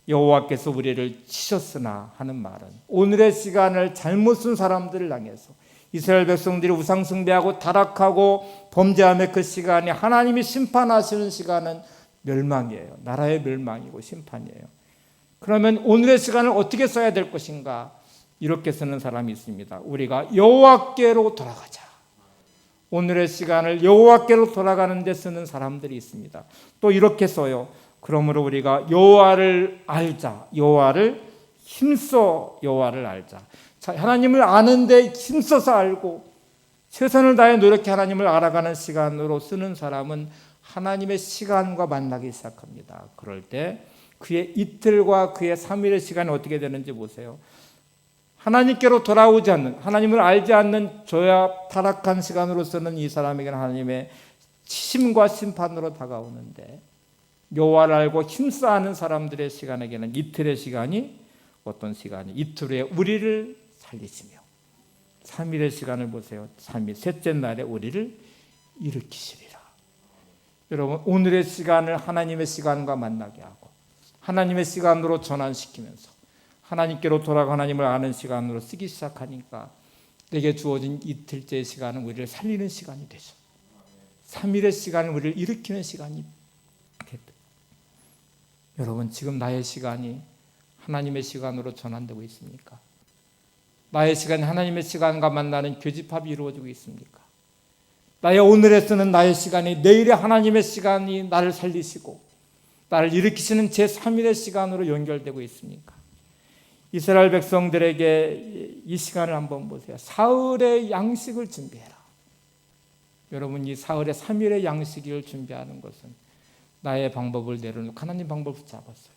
여호와께서 우리를 치셨으나 하는 말은 오늘의 시간을 잘못 쓴 사람들을 향해서, 이스라엘 백성들이 우상 숭배하고 타락하고 범죄함의 그 시간이 하나님이 심판하시는 시간은 멸망이에요. 나라의 멸망이고 심판이에요. 그러면 오늘의 시간을 어떻게 써야 될 것인가? 이렇게 쓰는 사람이 있습니다. 우리가 여호와께로 돌아가자. 오늘의 시간을 여호와께로 돌아가는 데 쓰는 사람들이 있습니다. 또 이렇게 써요. 그러므로 우리가 여호와를 알자. 여호와를 힘써 여호와를 알자. 자, 하나님을 아는데 힘써서 알고 최선을 다해 노력해 하나님을 알아가는 시간으로 쓰는 사람은 하나님의 시간과 만나기 시작합니다. 그럴 때 그의 이틀과 그의 3일의 시간이 어떻게 되는지 보세요. 하나님께로 돌아오지 않는, 하나님을 알지 않는 저야 타락한 시간으로서는 이 사람에게는 하나님의 치심과 심판으로 다가오는데, 여호와를 알고 힘써 아는 사람들의 시간에게는 이틀의 시간이 어떤 시간이, 이틀 후에 우리를 살리시며 3일의 시간을 보세요. 3일, 셋째 날에 우리를 일으키시리라. 여러분, 오늘의 시간을 하나님의 시간과 만나게 하고 하나님의 시간으로 전환시키면서 하나님께로 돌아가 하나님을 아는 시간으로 쓰기 시작하니까 내게 주어진 이틀째 시간은 우리를 살리는 시간이 되죠. 3일의 시간은 우리를 일으키는 시간이 되죠. 여러분, 지금 나의 시간이 하나님의 시간으로 전환되고 있습니까? 나의 시간이 하나님의 시간과 만나는 교집합이 이루어지고 있습니까? 나의 오늘에 쓰는 나의 시간이 내일의 하나님의 시간이 나를 살리시고 나를 일으키시는 제3일의 시간으로 연결되고 있습니까? 이스라엘 백성들에게 이 시간을 한번 보세요. 사흘의 양식을 준비해라. 여러분, 이 사흘의 3일의 양식을 준비하는 것은 나의 방법을 내려놓고 하나님 방법을 붙잡았어요.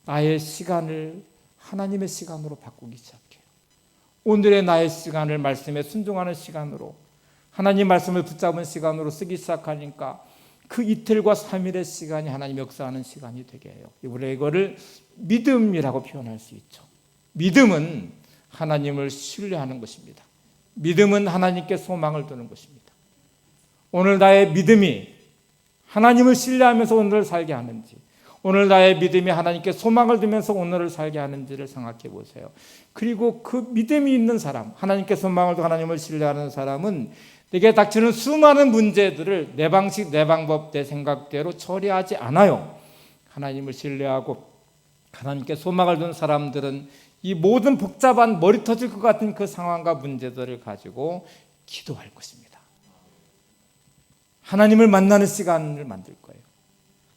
나의 시간을 하나님의 시간으로 바꾸기 시작해요. 오늘의 나의 시간을 말씀에 순종하는 시간으로, 하나님 말씀을 붙잡은 시간으로 쓰기 시작하니까 그 이틀과 3일의 시간이 하나님 역사하는 시간이 되게 해요. 우리가 이거를 믿음이라고 표현할 수 있죠. 믿음은 하나님을 신뢰하는 것입니다. 믿음은 하나님께 소망을 두는 것입니다. 오늘 나의 믿음이 하나님을 신뢰하면서 오늘을 살게 하는지, 오늘 나의 믿음이 하나님께 소망을 두면서 오늘을 살게 하는지를 생각해 보세요. 그리고 그 믿음이 있는 사람, 하나님께 소망을 두고 하나님을 신뢰하는 사람은 내게 닥치는 수많은 문제들을 내 방식, 내 방법, 내 생각대로 처리하지 않아요. 하나님을 신뢰하고 하나님께 소망을 둔 사람들은 이 모든 복잡한 머리 터질 것 같은 그 상황과 문제들을 가지고 기도할 것입니다. 하나님을 만나는 시간을 만들 거예요.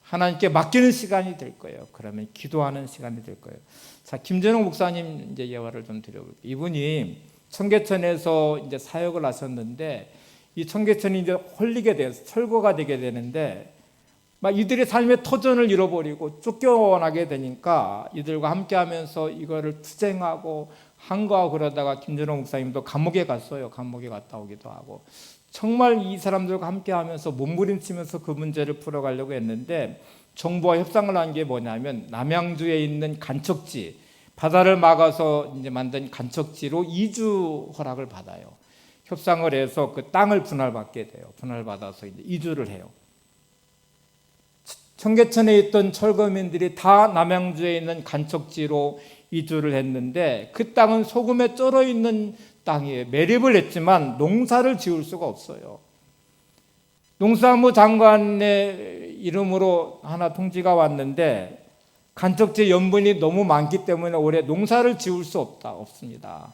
하나님께 맡기는 시간이 될 거예요. 그러면 기도하는 시간이 될 거예요. 자, 김전웅 목사님 이제 예화를 좀 드려볼게요. 이분이 청계천에서 이제 사역을 하셨는데 이 청계천이 이제 홀리게 돼서 철거가 되게 되는데 막 이들의 삶의 터전을 잃어버리고 쫓겨나게 되니까 이들과 함께하면서 이거를 투쟁하고 항거하고 그러다가 김준호 목사님도 감옥에 갔어요. 감옥에 갔다 오기도 하고 정말 이 사람들과 함께하면서 몸부림치면서 그 문제를 풀어가려고 했는데 정부와 협상을 한 게 뭐냐면 남양주에 있는 간척지 바다를 막아서 이제 만든 간척지로 이주 허락을 받아요. 협상을 해서 그 땅을 분할받게 돼요. 분할받아서 이제 이주를 해요. 청계천에 있던 철거민들이 다 남양주에 있는 간척지로 이주를 했는데 그 땅은 소금에 쩔어 있는 땅이에요. 매립을 했지만 농사를 지을 수가 없어요. 농사무 장관의 이름으로 하나 통지가 왔는데 간척지 염분이 너무 많기 때문에 올해 농사를 지을 수 없습니다.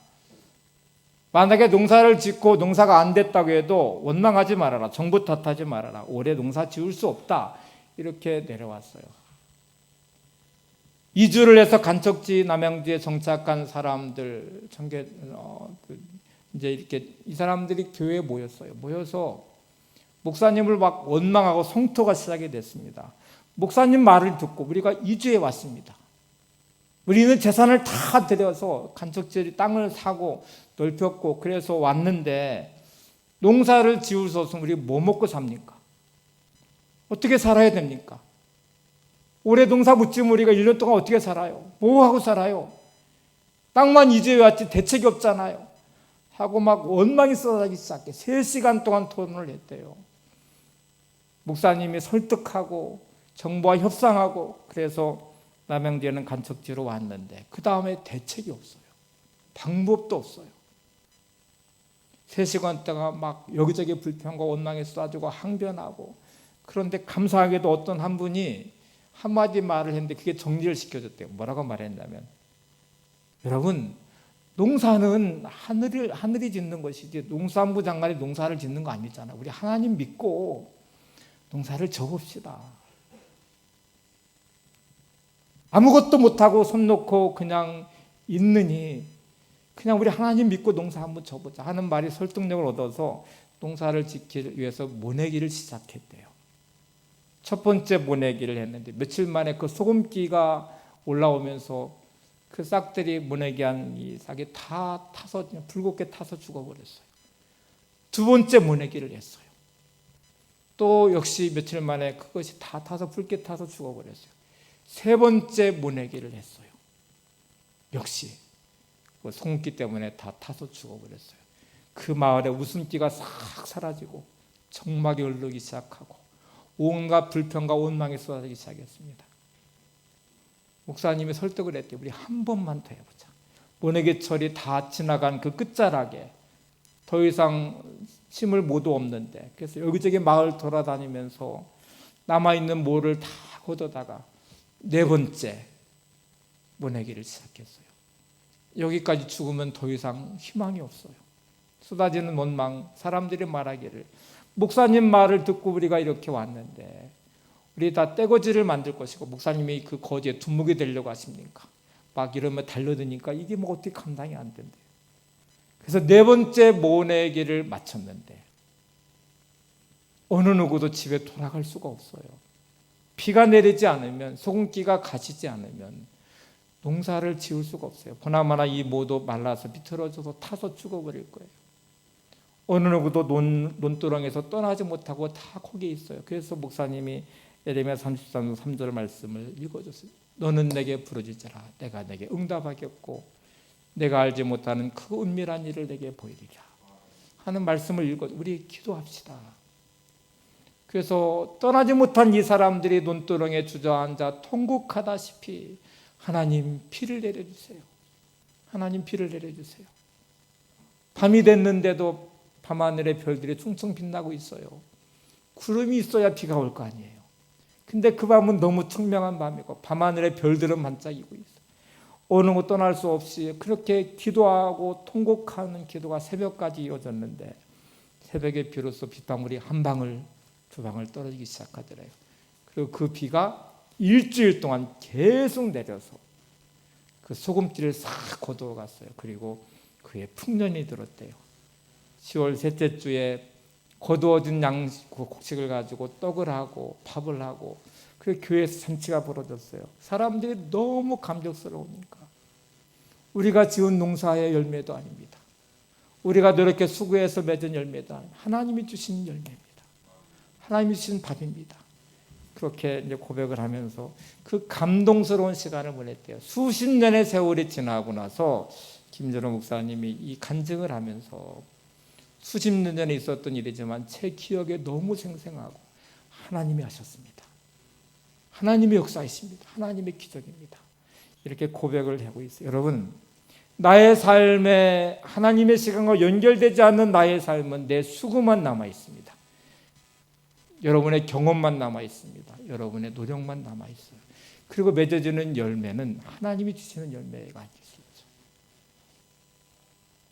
만약에 농사를 짓고 농사가 안 됐다고 해도 원망하지 말아라. 정부 탓하지 말아라. 올해 농사 지을 수 없다. 이렇게 내려왔어요. 이주를 해서 간척지 남양주에 정착한 사람들 이제 이렇게 이 사람들이 교회에 모였어요. 모여서 목사님을 막 원망하고 성토가 시작이 됐습니다. 목사님 말을 듣고 우리가 이주해 왔습니다. 우리는 재산을 다 들여서 간척지 땅을 사고 넓혔고 그래서 왔는데 농사를 지을 수 없으면 우리 뭐 먹고 삽니까? 어떻게 살아야 됩니까? 올해 농사 못 지으면 우리가 1년 동안 어떻게 살아요? 뭐 하고 살아요? 땅만 이주해 왔지 대책이 없잖아요. 하고 막 원망이 쏟아지기 시작해. 3시간 동안 토론을 했대요. 목사님이 설득하고 정부와 협상하고 그래서 남양주에는 간척지로 왔는데 그 다음에 대책이 없어요. 방법도 없어요. 3시간 동안 막 여기저기 불평과 원망이 쏟아지고 항변하고 그런데 감사하게도 어떤 한 분이 한마디 말을 했는데 그게 정리를 시켜줬대요. 뭐라고 말했냐면 여러분 농사는 하늘이 짓는 것이지 농사부 장관이 농사를 짓는 거 아니잖아. 우리 하나님 믿고 농사를 접읍시다. 아무것도 못하고 손 놓고 그냥 있느니 그냥 우리 하나님 믿고 농사 한번 접보자 하는 말이 설득력을 얻어서 농사를 짓기 위해서 모내기를 시작했대요. 첫 번째 모내기를 했는데 며칠 만에 그 소금기가 올라오면서 그 싹들이 모내기한 이 싹이 다 타서 불곱게 타서 죽어버렸어요. 두 번째 모내기를 했어요. 또 역시 며칠 만에 그것이 다 타서 붉게 타서 죽어버렸어요. 세 번째 모내기를 했어요. 역시 그 소금기 때문에 다 타서 죽어버렸어요. 그 마을에 웃음기가 싹 사라지고 적막이 흐르기 시작하고 온갖 불평과 원망이 쏟아지기 시작했습니다. 목사님이 설득을 했대요. 우리 한 번만 더 해보자. 모내기철이 다 지나간 그 끝자락에 더 이상 심을 모두 없는데 그래서 여기저기 마을 돌아다니면서 남아있는 모를 다 걷어다가 네 번째 모내기를 시작했어요. 여기까지 죽으면 더 이상 희망이 없어요. 쏟아지는 원망, 사람들이 말하기를 목사님 말을 듣고 우리가 이렇게 왔는데 우리 다 떼거지를 만들 것이고 목사님이 그 거지에 두목이 되려고 하십니까? 막 이러면 달려드니까 이게 뭐 어떻게 감당이 안 된대요. 그래서 네 번째 모내기를 마쳤는데 어느 누구도 집에 돌아갈 수가 없어요. 비가 내리지 않으면 소금기가 가시지 않으면 농사를 지을 수가 없어요. 보나마나 이 모도 말라서 비틀어져서 타서 죽어버릴 거예요. 어느 누구도 논두렁에서 떠나지 못하고 다 거기에 있어요. 그래서 목사님이 예레미야 33장 3절 말씀을 읽어줬어요. 너는 내게 부르짖으라. 내가 내게 응답하겠고 내가 알지 못하는 그 은밀한 일을 내게 보이리라 하는 말씀을 읽어 우리 기도합시다. 그래서 떠나지 못한 이 사람들이 논두렁에 주저앉아 통곡하다시피 하나님 비를 내려주세요. 하나님 비를 내려주세요. 밤이 됐는데도 밤하늘의 별들이 충청 빛나고 있어요. 구름이 있어야 비가 올 거 아니에요. 근데 그 밤은 너무 청명한 밤이고 밤하늘의 별들은 반짝이고 있어요. 어느 곳 떠날 수 없이 그렇게 기도하고 통곡하는 기도가 새벽까지 이어졌는데 새벽에 비로소 빗방울이 한 방울 두 방울 떨어지기 시작하더래요. 그리고 그 비가 일주일 동안 계속 내려서 그 소금기를 싹 거두어 갔어요. 그리고 그의 풍년이 들었대요. 10월 셋째 주에 거두어진 곡식을 가지고 떡을 하고 밥을 하고 그 교회에서 잔치가 벌어졌어요. 사람들이 너무 감격스러우니까. 우리가 지은 농사의 열매도 아닙니다. 우리가 그렇게 수고해서 맺은 열매도 아닙니다. 하나님이 주신 열매입니다. 하나님이 주신 밥입니다. 그렇게 이제 고백을 하면서 그 감동스러운 시간을 보냈대요. 수십 년의 세월이 지나고 나서 김준호 목사님이 이 간증을 하면서 수십 년 전에 있었던 일이지만 제 기억에 너무 생생하고 하나님이 하셨습니다. 하나님의 역사이십니다. 하나님의 기적입니다. 이렇게 고백을 하고 있어요. 여러분, 나의 삶에 하나님의 시간과 연결되지 않는 나의 삶은 내 수고만 남아 있습니다. 여러분의 경험만 남아 있습니다. 여러분의 노력만 남아 있어요. 그리고 맺어지는 열매는 하나님이 주시는 열매가 아닐 수 있죠.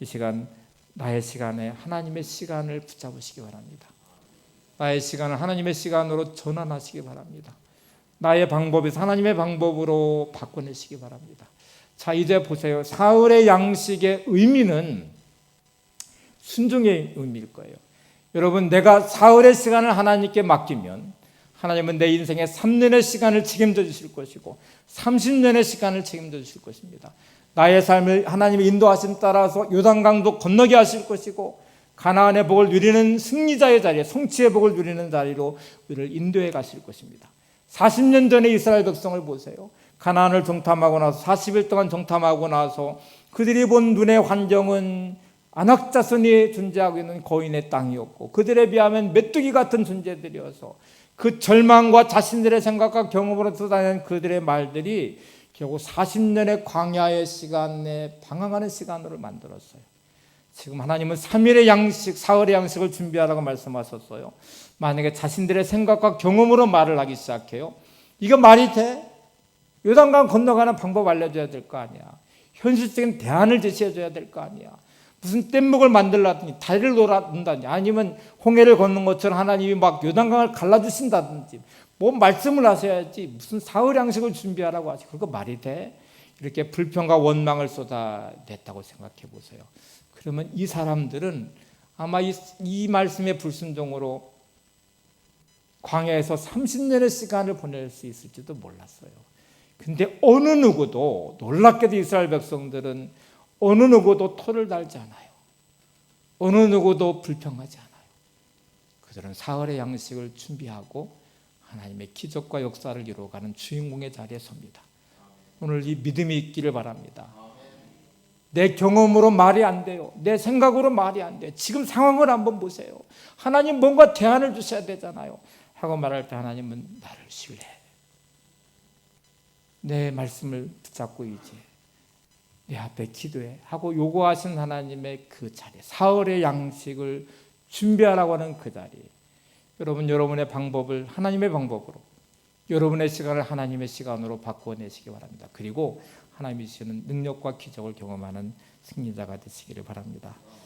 이 시간, 나의 시간에 하나님의 시간을 붙잡으시기 바랍니다. 나의 시간을 하나님의 시간으로 전환하시기 바랍니다. 나의 방법에서 하나님의 방법으로 바꿔내시기 바랍니다. 자, 이제 보세요. 사흘의 양식의 의미는 순종의 의미일 거예요. 여러분, 내가 사흘의 시간을 하나님께 맡기면 하나님은 내 인생의 3년의 시간을 책임져 주실 것이고 30년의 시간을 책임져 주실 것입니다. 나의 삶을 하나님의 인도하심 따라서 요단강도 건너게 하실 것이고 가나안의 복을 누리는 승리자의 자리에, 성취의 복을 누리는 자리로 우리를 인도해 가실 것입니다. 40년 전에 이스라엘 백성을 보세요. 가나안을 정탐하고 나서 40일 동안 정탐하고 나서 그들이 본 눈의 환경은 안악자손이 존재하고 있는 거인의 땅이었고 그들에 비하면 메뚜기 같은 존재들이어서 그 절망과 자신들의 생각과 경험으로서 다니는 그들의 말들이 결국 40년의 광야의 시간에 방황하는 시간으로 만들었어요. 지금 하나님은 3일의 양식, 사흘의 양식을 준비하라고 말씀하셨어요. 만약에 자신들의 생각과 경험으로 말을 하기 시작해요. 이거 말이 돼? 요단강 건너가는 방법 알려줘야 될 거 아니야. 현실적인 대안을 제시해줘야 될 거 아니야. 무슨 뗏목을 만들라든지 다리를 놓는다든지 아니면 홍해를 걷는 것처럼 하나님이 막 요단강을 갈라주신다든지 뭐 말씀을 하셔야지 무슨 사흘 양식을 준비하라고 하지. 그거 말이 돼? 이렇게 불평과 원망을 쏟아냈다고 생각해 보세요. 그러면 이 사람들은 아마 이 말씀의 불순종으로 광야에서 30년의 시간을 보낼 수 있을지도 몰랐어요. 근데 어느 누구도, 놀랍게도 이스라엘 백성들은 어느 누구도 토를 달지 않아요. 어느 누구도 불평하지 않아요. 그들은 사흘의 양식을 준비하고 하나님의 기적과 역사를 이루어가는 주인공의 자리에 섭니다. 오늘 이 믿음이 있기를 바랍니다. 내 경험으로 말이 안 돼요. 내 생각으로 말이 안 돼요. 지금 상황을 한번 보세요. 하나님 뭔가 대안을 주셔야 되잖아요. 하고 말할 때 하나님은 나를 신뢰해. 내 말씀을 붙잡고 이제 내 앞에 기도해 하고 요구하신 하나님의 그 자리, 사흘의 양식을 준비하라고 하는 그 자리. 여러분, 여러분의 방법을 하나님의 방법으로, 여러분의 시간을 하나님의 시간으로 바꿔내시기 바랍니다. 그리고 하나님이 주시는 능력과 기적을 경험하는 승리자가 되시기를 바랍니다.